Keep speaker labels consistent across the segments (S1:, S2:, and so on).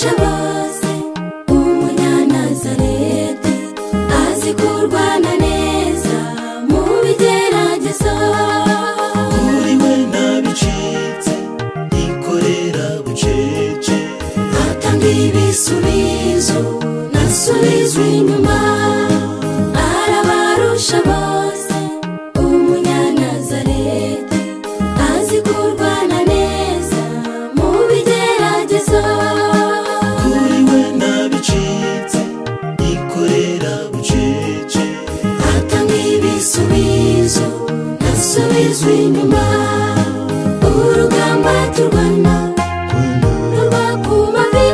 S1: arabarusha bose umunyanazareti azi kurwana neza mu bigeragezo
S2: kuri we ntabicitse yikorera bucece
S1: atanga ibisubizo nasubizwa inyuma arabarusha bose umunyanazareti azi kurwana neza mu bigeragezo
S2: kuri we ntabicitse yikorera bucece
S1: atanga ibisubizo nasubizwa inyuma urugamba turwana rurwa ku mavi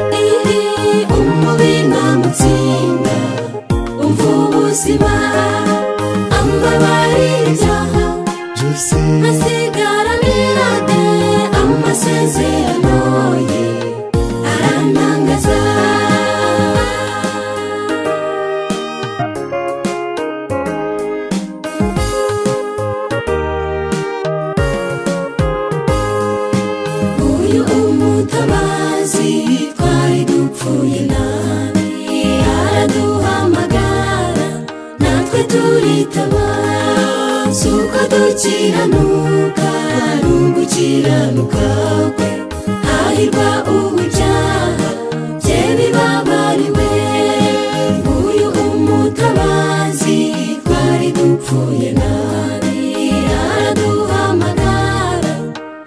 S1: umubi ntamutsinda umva ubuzima ambabarira ibyaha
S2: byose
S1: asigaranira de amasezerano ye arantangaza uyu umutabazi twari dupfuye nabi araduhamagara natwe turitaba suko dukiranuka n'ugukiranuka kwe hahirwa uw'ibyaha bye bibabariwe uyu umutabazi twari dupfuye nabi araduhamagara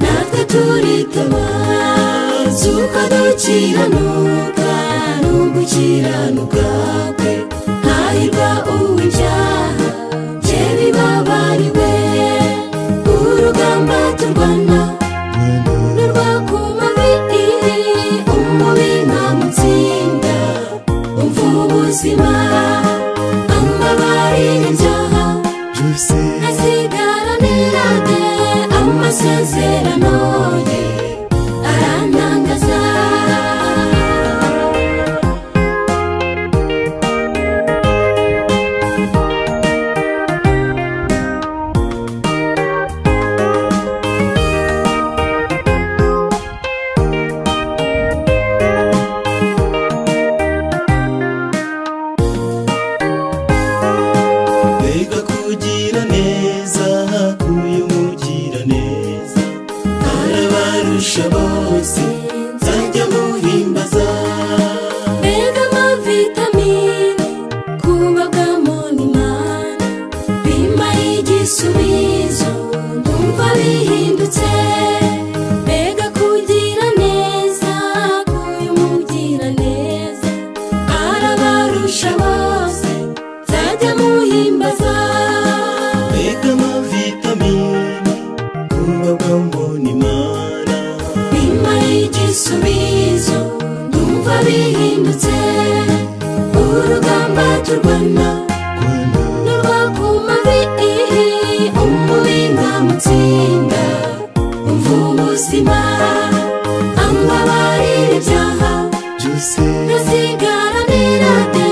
S1: natwe turitaba suko dukiranuka n'ugukiranuka kwe hahirwa uw'ibyaha bye bibabariwe urugamba turwana rurwa ku mavi umubi ntamutsinda umva ubuzima ambabarira ibyaha
S2: byose
S1: asigaranira de amasezerano ye arantangaza
S2: mbega kugira neza k'uyu mugira neza arabarusha bose nzajya muhimbaza
S1: mbega amavitamine kubagamo n'Imana bimpa igisubizo ndumva bihindutse mbega kugira neza k'uyu mugira neza arabarusha bose nzajya muhimbaza
S2: mbega amavitamine kubagamo n'Imana
S1: bimpa igisubizo ndumva bihindutse urugamba turwana rurwa ku mavi umubi ntamutsinda umva ubuzima ambabarira ibyaha
S2: byose
S1: asigaranira de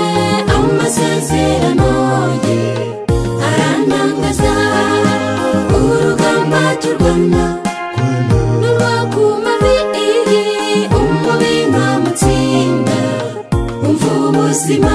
S1: amasezerano ye arantangaza urugamba turwana rurwa ku mavi umubi ntamutsinda umva ubuzima